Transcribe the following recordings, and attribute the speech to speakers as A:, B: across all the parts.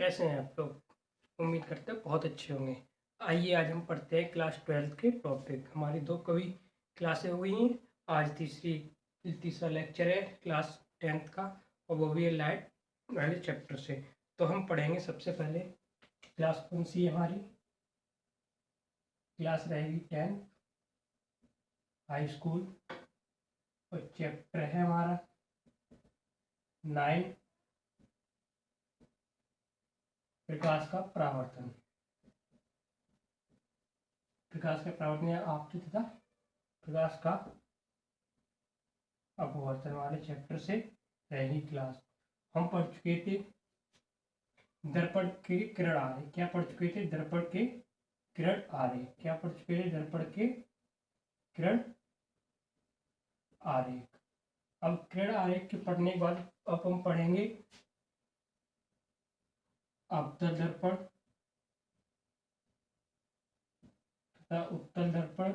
A: कैसे हैं आप लोग? उम्मीद करते हैं बहुत अच्छे होंगे। आइए आज हम पढ़ते हैं क्लास 12th के टॉपिक। हमारी 2 कभी क्लासें हुई हैं। आज तीसरा लेक्चर है क्लास 10th का, और वो भी है लाइट वाले चैप्टर से। तो हम पढ़ेंगे सबसे पहले क्लास कौन सी है हमारी? क्लास रहेगी 10 हाई स्कूल, और चैप्टर है हमारा 9 प्रकाश का परावर्तन। प्रकाश का परावर्तन या आपकी तथा प्रकाश का अपवर्तन वाले चैप्टर से रहेगी क्लास। हम पढ़ चुके थे दर्पण के किरण आरेख। क्या पढ़ चुके थे? दर्पण के किरण आरेख। क्या पढ़ चुके थे? दर्पण के किरण आरेख। अब किरण आरेख के पढ़ने के बाद अब हम पढ़ेंगे अवतल दर्पण तथा उत्तल दर्पण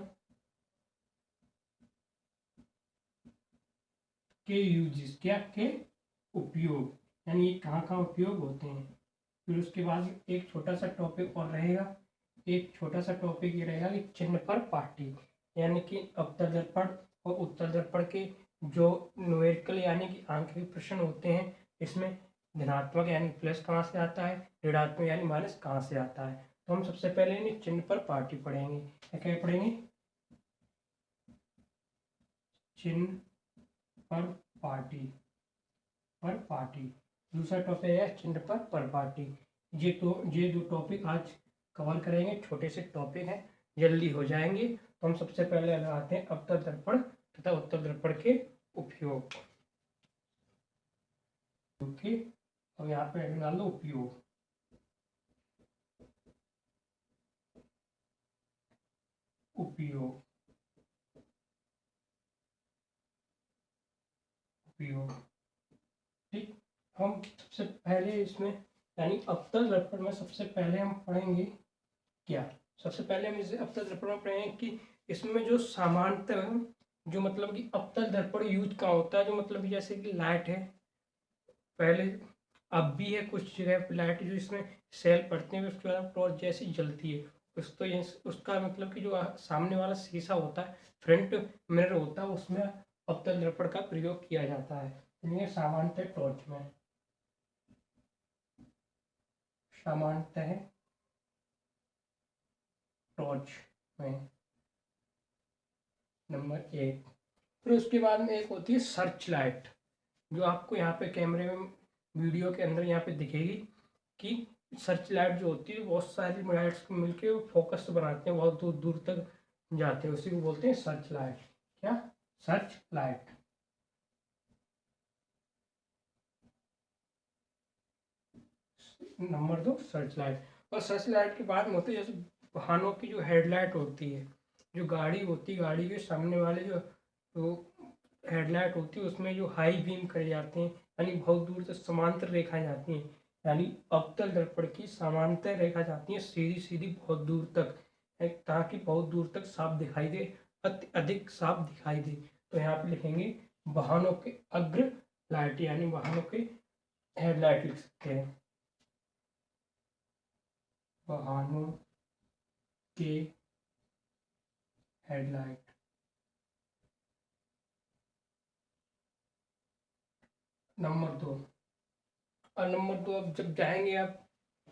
A: के यूजेस। क्या के उपयोग, यानी ये कहाँ कहाँ उपयोग होते हैं। फिर उसके बाद एक छोटा सा टॉपिक और रहेगा। एक छोटा सा टॉपिक ये रहेगा कि चिन्ह पर पाठी, यानी कि अवतल दर्पण और उत्तल दर्पण के जो न्यूमेरिकल यानी कि आंक के प्रश्न होते हैं, इसमें धनात्मक यानी प्लस कहाँ से आता है, ऋणात्मक यानी माइनस कहाँ से आता है। तो हम सबसे पहले चिन्ह पर पाठी पढ़ेंगे। क्या पढ़ेंगे? चिन्ह पर पाठी। दूसरा टॉपिक है चिन्ह पर परपाटी। ये दो टॉपिक आज कवर करेंगे। छोटे से टॉपिक हैं, जल्दी हो जाएंगे। तो हम सबसे पहले लगाते हैं अवतल दर्पण तथा उत्तल दर्पण के उपयोग। ओके, अब यहाँ पे डाल लो उपयोग। ठीक, हम सबसे पहले इसमें यानी अवतल दर्पण में सबसे पहले हम पढ़ेंगे क्या? सबसे पहले हम इसे अवतल दर्पण में पढ़ेंगे कि इसमें जो सामान्यतः जो मतलब कि अवतल दर्पण यूज का होता है, जो मतलब कि जैसे कि लाइट है, पहले अब भी है कुछ जगह पर लाइट जो इसमें सेल पड़ते हैं, उसके बाद टॉर्च जैसी जलती है। उसका मतलब कि जो सामने वाला शीशा होता है, फ्रंट मिरर होता है, उसमें अवतल दर्पण का प्रयोग किया जाता है। ये सामान्यतः टॉर्च में, सामान्यतः टॉर्च में नंबर 1। फिर उसके बाद में एक होती है सर्च लाइट, जो आपको यहाँ पे कैमरे में वीडियो के अंदर यहाँ पे दिखेगी कि सर्च लाइट जो होती है बहुत सारी लाइट्स को मिलके फोकस बनाते हैं, बहुत दूर दूर तक जाते हैं, उसी को बोलते हैं सर्च लाइट। क्या? Search light. Number 2 search light. और सर्च लाइट के बाद में होती है जैसे वाहनों की जो हेडलाइट होती है, जो गाड़ी होती है, गाड़ी के सामने वाले जो हेडलाइट होती है, उसमें जो हाई बीम करे जाते हैं, यानी बहुत दूर तक समांतर रेखाएं जाती हैं, यानी अवतल दर्पण की समांतर रेखा जाती है सीधी सीधी बहुत दूर तक, ताकि बहुत दूर तक साफ दिखाई दे, अधिक साफ दिखाई दे। तो यहाँ पे लिखेंगे वाहनों के अग्र लाइट, यानी वाहनों के हेडलाइट लिख सकते हैं। वाहनों के हेडलाइट। नंबर 2। और नंबर 2, अब जब जाएंगे आप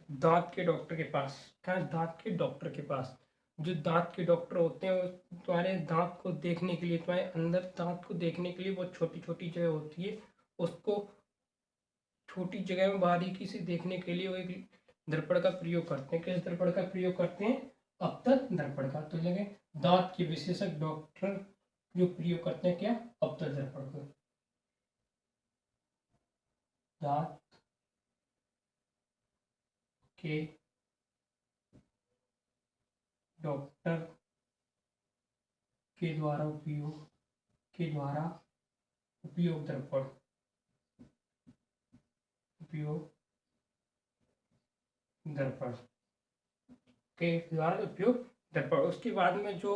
A: दांत के डॉक्टर के पास, क्या? दांत के डॉक्टर के पास। जो दांत के डॉक्टर होते हैं वो तुम्हारे दांत को देखने के लिए, तुम्हारे अंदर दांत को देखने के लिए बहुत छोटी छोटी जगह होती है, उसको छोटी जगह में बारीकी से देखने के लिए वो एक दर्पण का प्रयोग करते हैं। किस दर्पण का प्रयोग करते हैं? अवतल दर्पण का। तो लगे दांत के विशेषज्ञ डॉक्टर जो प्रयोग करते हैं क्या? अवतल दर्पण का। दांत के डॉक्टर के द्वारा उपयोग दर्पण, के द्वारा उपयोग दर्पण। उसके बाद में जो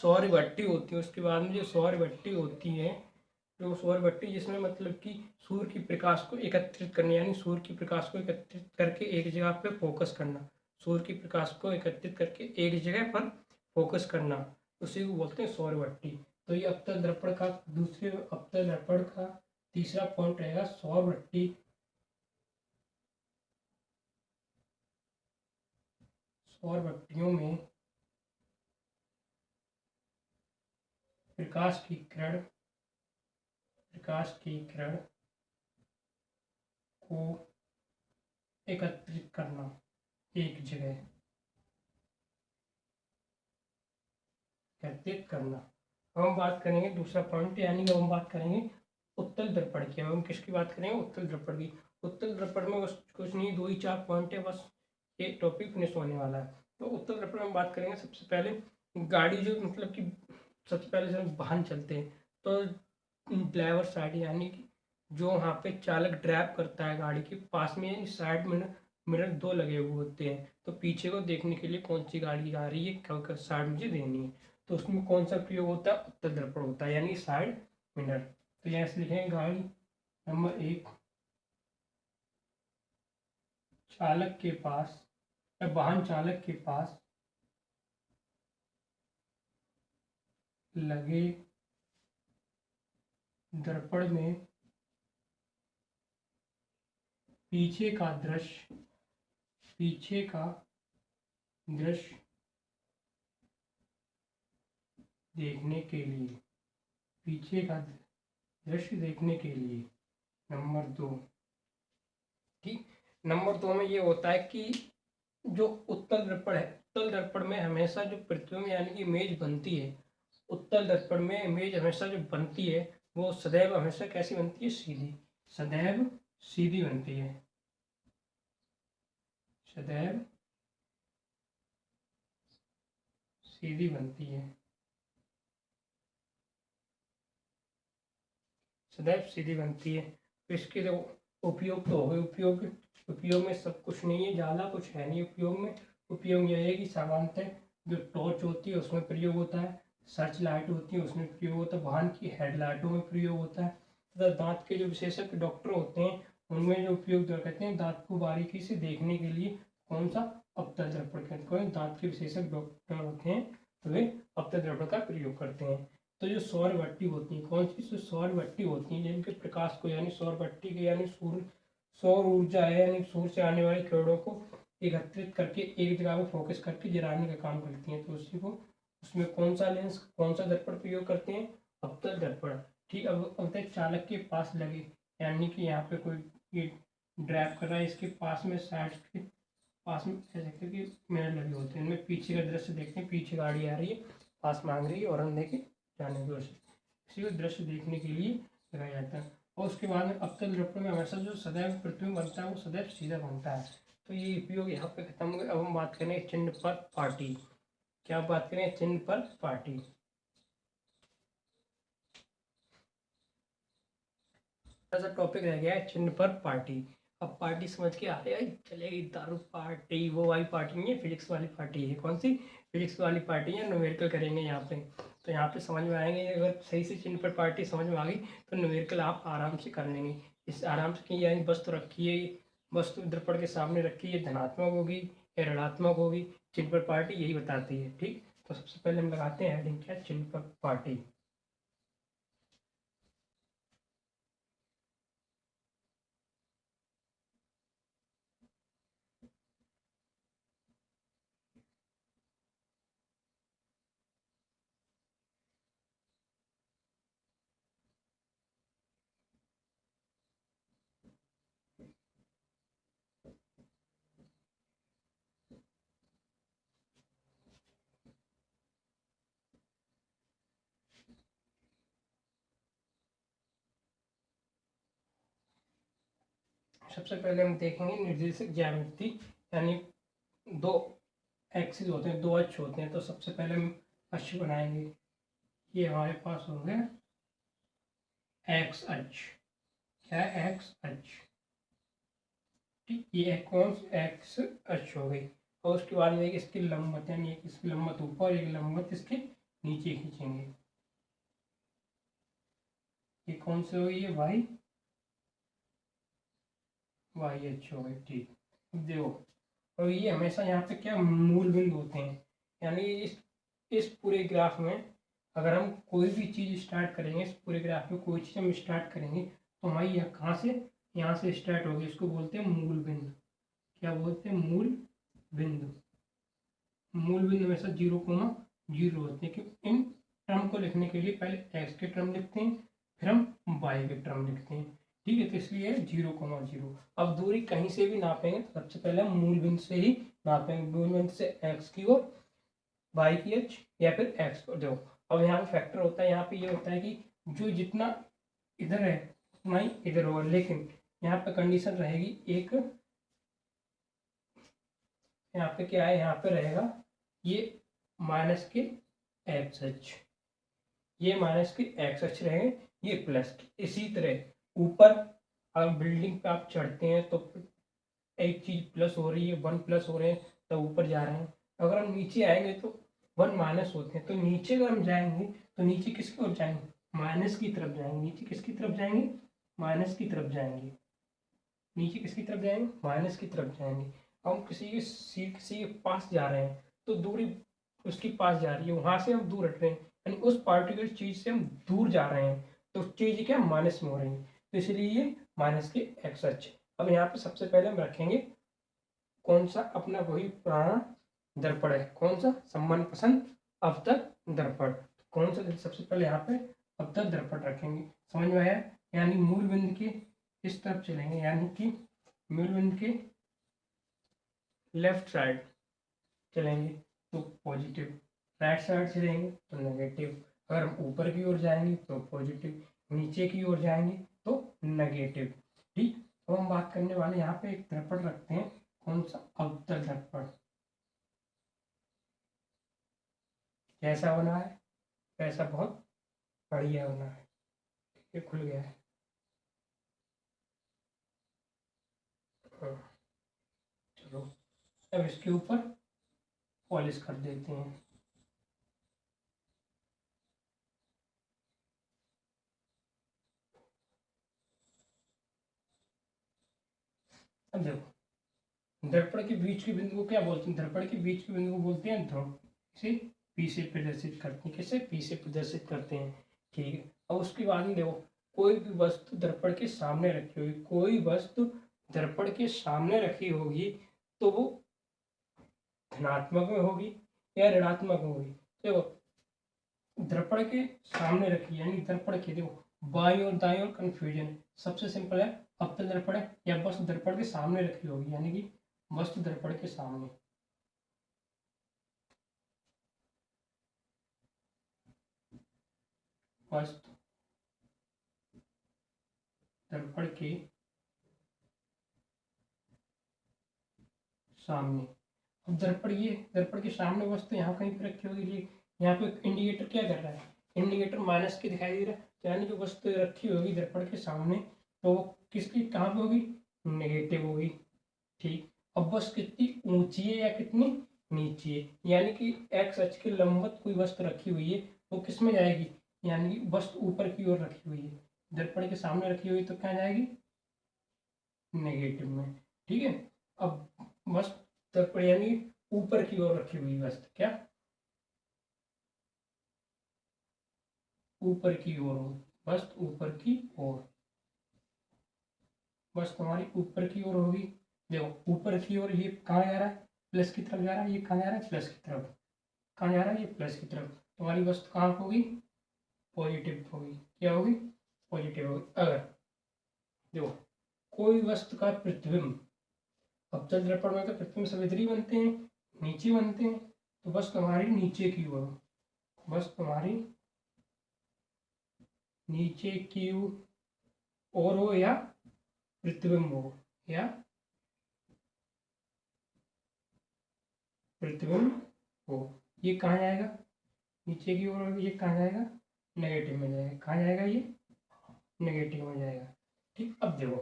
A: सौर भट्टी होती है, उसके बाद में जो सौर भट्टी होती है, जो सौरवट्टी जिसमें मतलब कि सूर्य की प्रकाश को एकत्रित करना, यानी सूर्य की प्रकाश को एकत्रित करके एक जगह पे फोकस करना, सूर्य की प्रकाश को एकत्रित करके एक जगह पर फोकस करना, उसी को बोलते हैं सौरवट्टी। तो ये अवतल दर्पण का दूसरे अवतल दर्पण का तीसरा पॉइंट रहेगा सौरवट्टी। सौरवट्टियों में प्रकाश की किरण को एकत्रित करना एक जगह, एकत्रित करना। अब हम बात करेंगे दूसरा पॉइंट, यानी अब हम बात करेंगे उत्तल दर्पण की। अब हम किसकी बात करेंगे? उत्तल दर्पण की। उत्तल दर्पण में बस कुछ नहीं, 2 ही 4 पॉइंट है, बस ये टॉपिक फिनिश होने वाला है। तो उत्तल दर्पण में बात करेंगे सबसे पहले गाड़ी जो मतलब कि सबसे पहले जब वाहन चलते हैं तो ड्राइवर साइड, यानी कि जो वहाँ पे चालक ड्राइव करता है गाड़ी के पास में साइड में मिरर 2 लगे हुए होते हैं। तो पीछे को देखने के लिए कौन सी गाड़ी आ रही है, क्या साइड मुझे देनी है, तो उसमें कौन सा प्रयोग होता है? उत्तल दर्पण होता है, यानी साइड मिरर। तो यहाँ से लिखेंगे गाड़ी नंबर 1 चालक के पास या वाहन चालक के पास लगे दर्पण में पीछे का दृश्य देखने के लिए, पीछे का दृश्य देखने के लिए। नंबर 2, ठीक, नंबर 2 में ये होता है कि जो उत्तल दर्पण है, उत्तल दर्पण में हमेशा जो प्रतिबिंब यानी कि इमेज बनती है, उत्तल दर्पण में इमेज हमेशा जो बनती है वो सदैव हमेशा कैसी बनती है? सीधी, सदैव सीधी बनती है, सदैव सीधी बनती है, सदैव सीधी बनती है। तो इसके जो उपयोग तो हो गए, उपयोग में सब कुछ नहीं है, ज़्यादा कुछ है नहीं उपयोग में। उपयोग यह है कि सामान्यतः जो टॉर्च होती है उसमें प्रयोग होता है, सर्च लाइट होती है उसमें प्रयोग होता है, वाहन की हेडलाइटों में प्रयोग होता है, तथा दांत के जो विशेषज्ञ डॉक्टर होते हैं उनमें जो उपयोग कहते हैं दांत को बारीकी से देखने के लिए कौन सा? अवतल दर्पण कहते हैं। दांत के विशेषज्ञ डॉक्टर होते हैं तो वे अवतल दर्पण का प्रयोग करते हैं। तो जो सौरवट्टी होती है, कौन सी? जो सौरवट्टी होती है जिनके प्रकाश को, यानी सौरवट्टी के यानी सौर ऊर्जा है, यानी सूर्य से आने वाली किरणों को एकत्रित करके एक जगह पर फोकस करके जलाने का काम करती हैं। तो उसी को, उसमें कौन सा लेंस, कौन सा दर्पण प्रयोग करते हैं? अवतल दर्पण। ठीक, अब अवतल चालक के पास लगे, यानी कि यहाँ पे कोई ये ड्राइव कर रहा है, इसके पास में साइड के पास में कह सकते कि मिरर लगे होते हैं, इनमें पीछे का दृश्य देखते हैं, पीछे गाड़ी आ रही है, पास मांग रही है और हम देखे जाने की कोशिश, इसी को दृश्य देखने के लिए लगाया जाता है। और उसके बाद में अवतल दर्पण में हमेशा जो सदैव प्रतिबिंब बनता है वो सदैव सीधा बनता है। तो ये उपयोग यहाँ पे खत्म हो गया। अब हम बात करें चिन्ह पर पार्टी। क्या बात करें? चिन्ह पर पार्टी। ऐसा टॉपिक रह गया है चिन्ह पर पार्टी। अब पार्टी समझ के आ रहा है, चलेगी दारू पार्टी, वो वाली पार्टी नहीं है, फिजिक्स वाली पार्टी है। कौन सी? फिजिक्स वाली पार्टी है, न्यूमेरिकल करेंगे यहाँ पे। तो यहाँ पे समझ में आएंगे, अगर सही से चिन्ह पर पार्टी समझ में आ गई तो न्यूमेरिकल आप आराम से कर लेंगे। इस आराम से की, यानी वस्तु रखी है, वस्तु दर्पण के सामने रखी है, धनात्मक होगी या ऋणात्मक होगी, चिन्ह पर पार्टी यही बताती है। ठीक, तो सबसे पहले हम लगाते हैं हेडिंग, क्या? चिन्ह पर पार्टी। सबसे पहले हम देखेंगे निर्देशक ज्यामिति, यानी 2 एक्सिस होते हैं, 2 अक्ष होते हैं। तो सबसे पहले हम अक्ष बनाएंगे। ये हमारे पास हो गया एक्स अक्ष। क्या है? एक्स अक्ष। ठीक, ये कौन सी एक्स अक्ष हो गई। और उसके बाद में इसकी लंबवत, यानी एक इसकी लंबवत ऊपर, एक लंबवत इसके नीचे खींचेंगे। ये कौन से हो गई, ये वाई एच हो गई। ठीक, अब देखो, और ये हमेशा यहाँ पे क्या मूल बिंदु होते हैं, यानी इस पूरे ग्राफ में अगर हम कोई भी चीज़ स्टार्ट करेंगे, इस पूरे ग्राफ में कोई चीज़ हम स्टार्ट करेंगे तो हमारी यह कहाँ से, यहाँ से स्टार्ट होगी। इसको बोलते हैं मूल बिंदु। क्या बोलते हैं, मूल बिंदु। मूल बिंदु हमेशा 0,0 होते हैं, क्योंकि इन टर्म को लिखने के लिए पहले एक्स के टर्म लिखते हैं, फिर हम वाई के टर्म लिखते हैं। ठीक है, तो इसलिए 0,0। अब दूरी कहीं से भी नापेंगे तो सबसे पहले हम मूल बिंदु से ही नापेंगे। मूल बिंदु से एक्स की ओर, वाई की एच, या फिर एक्स को दो। अब यहाँ पे फैक्टर होता है, यहाँ पे ये होता है कि जो जितना इधर है उतना ही इधर होगा, लेकिन यहाँ पे कंडीशन रहेगी एक, यहाँ पे क्या है, यहाँ पे रहेगा ये माइनस के एक्स एच, ये माइनस के एक्स एच रहेंगे, ये प्लस के। इसी तरह ऊपर अगर बिल्डिंग पे आप चढ़ते हैं तो एक चीज प्लस हो रही है, 1 प्लस हो रहे हैं तो ऊपर जा रहे हैं। अगर हम नीचे आएंगे तो 1 माइनस होते हैं, तो नीचे अगर हम जाएंगे तो नीचे किसकी ओर जाएंगे, माइनस की तरफ जाएंगे। नीचे किसकी तरफ जाएंगे, माइनस की तरफ जाएंगे। नीचे किसकी तरफ जाएंगे, माइनस की तरफ जाएंगे। हम किसी के पास जा रहे हैं तो दूरी उसके पास जा रही है, वहां से हम दूर हट रहे हैं, यानी उस पार्टिकुलर चीज से हम दूर जा रहे हैं, तो चीज क्या माइनस में हो रही है, तो इसलिए ये माइनस के एक्स एच। अब यहाँ पे सबसे पहले हम रखेंगे कौन सा, अपना वही पुराना दर्पण है, कौन सा, सम्मान पसंद अवतल दर्पण। कौन सा, सबसे पहले यहाँ पे अवतल दर्पण रखेंगे। समझ में आया, यानी मूल बिंदु के इस तरफ चलेंगे, यानी कि मूल बिंदु के लेफ्ट साइड चलेंगे तो पॉजिटिव, राइट साइड चलेंगे तो नेगेटिव। अगर हम ऊपर की ओर जाएंगे तो पॉजिटिव, नीचे की ओर जाएंगे तो नेगेटिव। ठीक, अब हम बात करने वाले यहाँ पे एक दर्पण रखते हैं, कौन सा, अवतल दर्पण। कैसा बना है, कैसा, बहुत बढ़िया बना है। ये खुल गया है। हाँ, चलो अब इसके ऊपर पॉलिश कर देते हैं। अब देखो, दर्पण के बीच के बिंदु को क्या बोलते हैं, दर्पण के बीच के बिंदु को बोलते हैं ध्रुव। इसे पी से प्रदर्शित करते हैं, कैसे, पी से प्रदर्शित करते हैं। ठीक है, अब उसके बाद में देखो, कोई भी वस्तु दर्पण के सामने रखी होगी, कोई वस्तु दर्पण के सामने रखी होगी तो वो धनात्मक में होगी या ऋणात्मक में होगी। देखो, दर्पण के सामने रखी, यानी दर्पण के देखो बाई और दाई और कंफ्यूजन। सबसे सिंपल है, अवतल दर्पण है या वस्तु दर्पण के सामने रखी होगी, यानी कि वस्तु दर्पण के सामने, वस्तु दर्पण के सामने। अब दर्पण, ये दर्पण के सामने वस्तु यहाँ कहीं पे रखी होगी। ये यहाँ पे इंडिकेटर क्या कर रहा है, इंडिकेटर माइनस के दिखाई दे रहा है, तो यानी जो वस्तु रखी होगी दर्पण के सामने तो वो किसकी, कहाँ पे होगी, नेगेटिव होगी। ठीक, अब बस कितनी ऊंची है या कितनी नीची है, यानी कि एक्स अक्ष के लंबवत कोई वस्तु रखी हुई है वो किस में जाएगी, यानी कि वस्तु ऊपर की ओर रखी हुई है, दर्पण के सामने रखी हुई तो क्या जाएगी, नेगेटिव में। ठीक है, अब वस्तु दर्पण यानी ऊपर की ओर रखी हुई वस्तु, क्या ऊपर की ओर हो, वस्तु ऊपर की ओर, वस्तु हमारी ऊपर की ओर होगी। देखो ऊपर की ओर ये कहाँ जा रहा है, प्लस की तरफ जा रहा है, ये कहाँ जा रहा है, प्लस की तरफ। कहाँ जा रहा है, ये प्लस की तरफ। तुम्हारी वस्तु कहाँ होगी, पॉजिटिव होगी। क्या होगी, पॉजिटिव होगी। अगर देखो कोई वस्तु का प्रतिबिंब, अवतल दर्पण में तो प्रतिबिंब सब इधर ही बनते हैं, नीचे बनते हैं, तो वस्तु हमारी नीचे की ओर, वस्तु हमारी नीचे की ओर हो या प्रतिबिंब हो, या प्रतिबिंब हो, ये कहाँ जाएगा, नीचे की ओर, ये कहाँ जाएगा, नेगेटिव में जाएगा। कहाँ जाएगा, ये नेगेटिव में जाएगा। ठीक, अब देखो,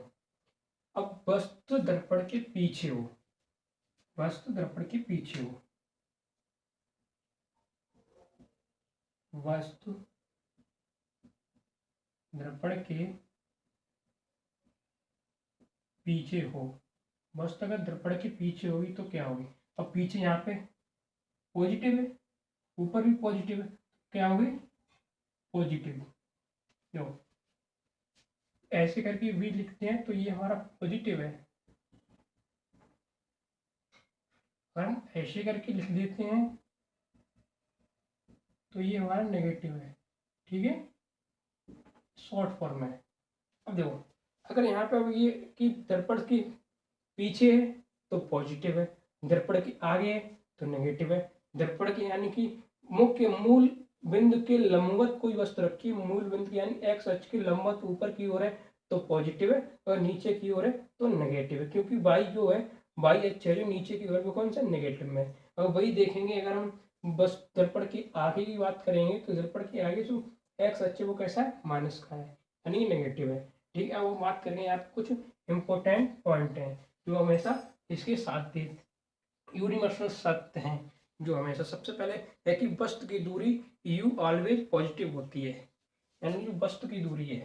A: अब वस्तु दर्पण के पीछे हो, वस्तु दर्पण के पीछे हो, वस्तु दर्पण के पीछे हो, वस्तु अगर दर्पण के पीछे होगी तो क्या होगी? अब पीछे यहाँ पे पॉजिटिव है, ऊपर भी पॉजिटिव है, क्या होगी? पॉजिटिव। क्यों ऐसे करके वी लिखते हैं तो ये हमारा पॉजिटिव है, अगर हम ऐसे करके लिख देते हैं तो ये हमारा नेगेटिव है। ठीक है, शॉर्ट फॉर्म है। अब देखो, अगर यहाँ पे अब ये कि दर्पण के पीछे है तो पॉजिटिव है, दर्पण के आगे है तो नेगेटिव है। दर्पण के यानी कि मुख्य मूल बिंदु के लंबवत कोई वस्तु रखी, मूल बिंदु यानी एक्स अक्ष के लंबवत ऊपर की ओर है तो पॉजिटिव है, और नीचे की ओर है तो नेगेटिव है, क्योंकि वाई जो है, वाई अक्ष है जो नीचे की ओर वो कौन सा? नेगेटिव में। अब वही देखेंगे, अगर हम बस दर्पण के आगे की बात करेंगे तो दर्पण के आगे जो एक्स अक्ष है वो कैसा है? माइनस का है, यानी नेगेटिव है। ठीक है, वो बात करेंगे। यहाँ पे कुछ इंपॉर्टेंट पॉइंट हैं जो हमेशा इसके साथ दे, यूनिवर्सल सत्य हैं जो हमेशा, सबसे पहले है कि वस्तु की दूरी u ऑलवेज पॉजिटिव होती है, यानी जो वस्तु की दूरी है,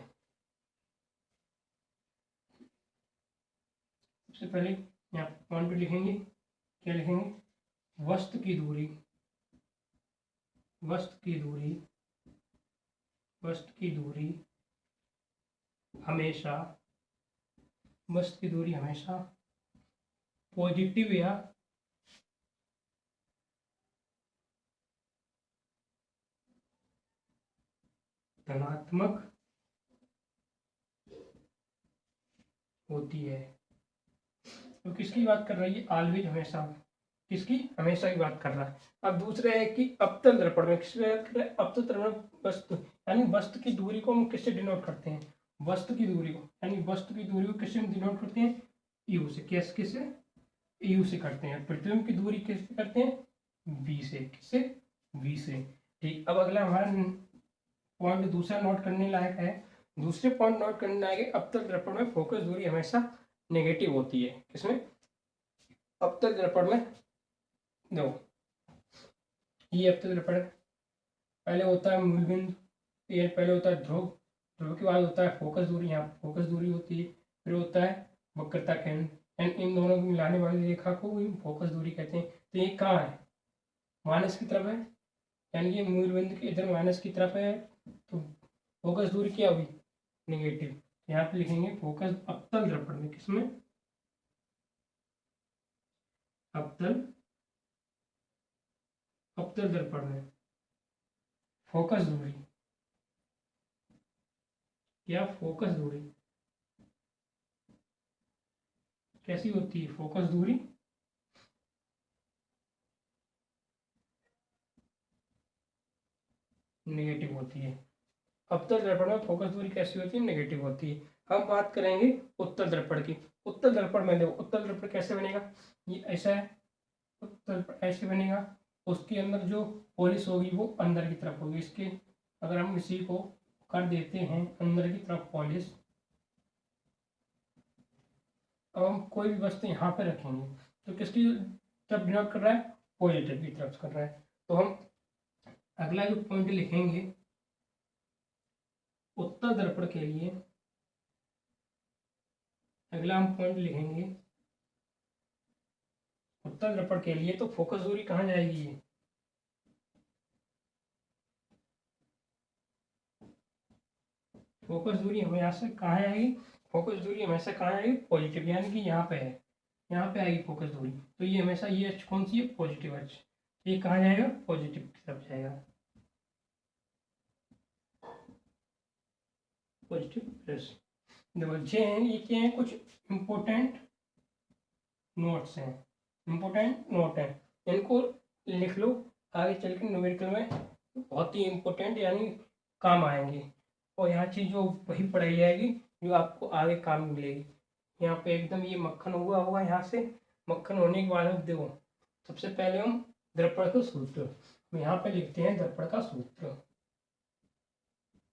A: सबसे पहले यहाँ पॉइंट लिखेंगे, क्या लिखेंगे? वस्तु की दूरी, वस्तु की दूरी, वस्तु की दूरी हमेशा, वस्तु की दूरी हमेशा पॉजिटिव या धनात्मक होती है। तो किसकी बात कर रही है? ऑलवेज, हमेशा। किसकी? हमेशा की बात कर रहा है। अब दूसरा है कि अवतल दर्पण में किसकी बात कर रहा है? अवतल दर्पण वस्तु, यानी वस्तु की दूरी को हम किससे डिनोट करते हैं? वस्तु की दूरी को, यानी वस्तु की दूरी को किससे हम डिनोट करते हैं? यू से। किससे? यू से करते हैं। प्रतिबिंब की दूरी किससे करते हैं? बी से। किससे? बी से। ठीक, अब अगला हमारा पॉइंट दूसरा नोट करने लायक है। दूसरे पॉइंट नोट करने लायक है, अवतल दर्पण में फोकस दूरी हमेशा नेगेटिव होती है। किसमें? अवतल दर्पण में। दो, ये अवतल दर्पण पहले होता है मूल बिंदु, ये पहले होता है ध्रुव, ध्रुव के बाद होता है फोकस दूरी, यहाँ फोकस दूरी होती है, फिर होता है वक्रता केंद्र, एंड इन दोनों को मिलाने वाली रेखा को फोकस दूरी कहते हैं। तो ये कहाँ है? माइनस की तरफ है, यानी कि मूल बिंदु के इधर माइनस की तरफ है, तो फोकस दूरी क्या हुई? नेगेटिव। यहाँ पे लिखेंगे फोकस अवतल दर्पण में। किसमें? अवतल, अवतल दर्पण में फोकस दूरी, या फोकस दूरी कैसी होती है? फोकस दूरी नेगेटिव होती है। अवतल दर्पण में फोकस दूरी कैसी होती है? नेगेटिव होती है। हम बात करेंगे उत्तल दर्पण की। उत्तल दर्पण में देखो, उत्तल दर्पण कैसे बनेगा? ये ऐसा है, उत्तल दर्पण ऐसे बनेगा, उसके अंदर जो पॉलिश होगी वो अंदर की तरफ होगी। इसके अगर हम इसी को कर देते हैं अंदर की तरफ पॉलिश, अब हम कोई भी वस्तु यहाँ पे रखेंगे तो किसकी तरफ डिनोट कर रहा है? पॉजिटिव की तरफ कर रहा है। तो हम अगला जो पॉइंट लिखेंगे उत्तल दर्पण के लिए, अगला हम पॉइंट लिखेंगे उत्तल दर्पण के लिए, तो फोकस दूरी कहाँ जाएगी? ये फोकस दूरी हमें यहाँ से कहाँ आएगी? फोकस दूरी हमेशा कहाँ आएगी? पॉजिटिव, यानी कि यहाँ पे है, यहाँ पे आएगी फोकस दूरी। तो ये हमेशा, ये अक्ष कौन सी है? पॉजिटिव अक्ष। ये कहाँ जाएगा? पॉजिटिव की तरफ जाएगा, पॉजिटिव प्लस। देखो जे हैं, ये क्या है? कुछ इम्पोर्टेंट नोट्स हैं, इम्पोर्टेंट नोट हैं, इनको लिख लो, आगे चल के न्यूमेरिकल में बहुत ही इम्पोर्टेंट यानी काम आएंगे। और यहाँ चीज़ जो वही पढ़ाई जाएगी जो आपको आगे काम मिलेगी। यहाँ पे एकदम ये मक्खन हुआ हुआ यहाँ से, मक्खन होने के बाद अब देखो, सबसे पहले हम दर्पण का सूत्र, हम यहाँ पे लिखते हैं दर्पण का सूत्र।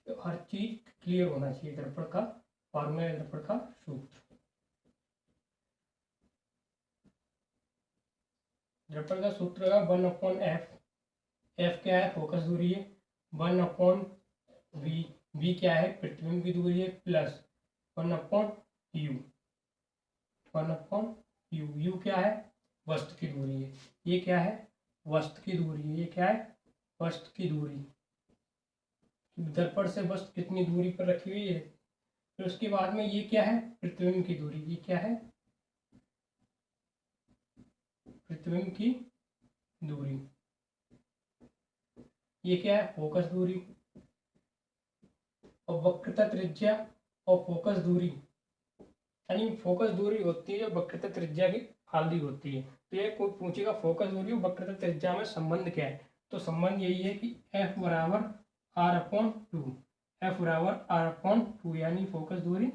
A: तो हर चीज क्लियर होना चाहिए, दर्पण का फॉर्मूला, दर्पण का सूत्र। दर्पण का सूत्र है 1/f। एफ क्या है? फोकस दूरी है। 1/v, v क्या है, प्रतिबिंब की दूरी है, प्लस 1/u, 1/u। u क्या है, वस्तु की दूरी है। ये क्या है, वस्तु की दूरी है। ये क्या है, वस्तु की दूरी। दर्पण से वस्तु कितनी दूरी पर रखी हुई है। फिर उसके बाद में ये क्या है, प्रतिबिंब की दूरी। ये क्या है, प्रतिबिंब की दूरी। ये क्या है, फोकस दूरी। और वक्रता त्रिज्या और फोकस दूरी, यानी फोकस दूरी होती है जो वक्रता त्रिज्या की आधी होती है। तो ये कोई पूछेगा फोकस दूरी और वक्रता त्रिज्या में संबंध क्या है, तो संबंध यही है कि F बराबर r/2, F बराबर r/2, यानी फोकस दूरी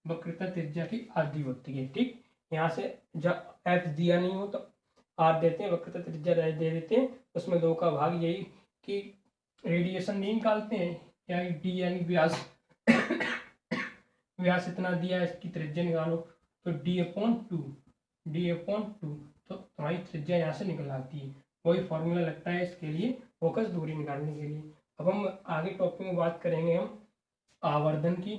A: वक्रता त्रिज्या की आधी होती है। ठीक, यहाँ से जब F दिया नहीं हो तो r देते हैं, वक्रता त्रिज्या दे देते हैं। उसमें 2 का भाग, यही कि रेडिएशन नहीं निकालते हैं, या डी यानी व्यास, व्यास इतना दिया है, इसकी त्रिज्या निकालो, तो d/2, d/2, तो तुम्हारी त्रिज्या यहाँ से निकल आती है। वही फॉर्मूला लगता है इसके लिए, फोकस दूरी निकालने के लिए। अब हम आगे टॉपिक में बात करेंगे हम आवर्धन की।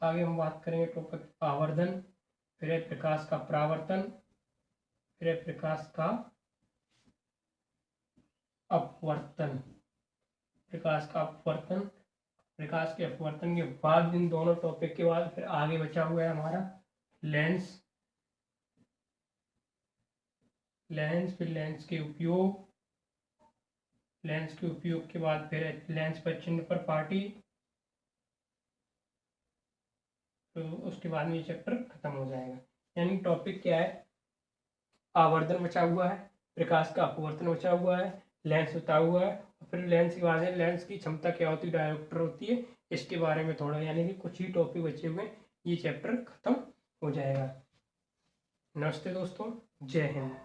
A: आगे हम बात करेंगे टॉपिक आवर्धन, फिर है प्रकाश का परावर्तन, फिर है प्रकाश का अपवर्तन। प्रकाश का अपवर्तन, प्रकाश के अपवर्तन के बाद, इन दोनों टॉपिक के बाद फिर आगे बचा हुआ है हमारा लेंस। लेंस, फिर लेंस के उपयोग, लेंस के उपयोग के बाद फिर लेंस पर चिन्ह पर पार्टी। तो उसके बाद में ये चैप्टर खत्म हो जाएगा। यानी टॉपिक क्या है, आवर्धन बचा हुआ है, प्रकाश का अपवर्तन बचा हुआ है, लेंस बचा हुआ है, और फिर लेंस के बाद में लेंस की क्षमता क्या होती है, डायोप्टर होती है, इसके बारे में थोड़ा, यानी कि कुछ ही टॉपिक बचे हुए हैं, ये चैप्टर खत्म हो जाएगा। नमस्ते दोस्तों, जय हिंद।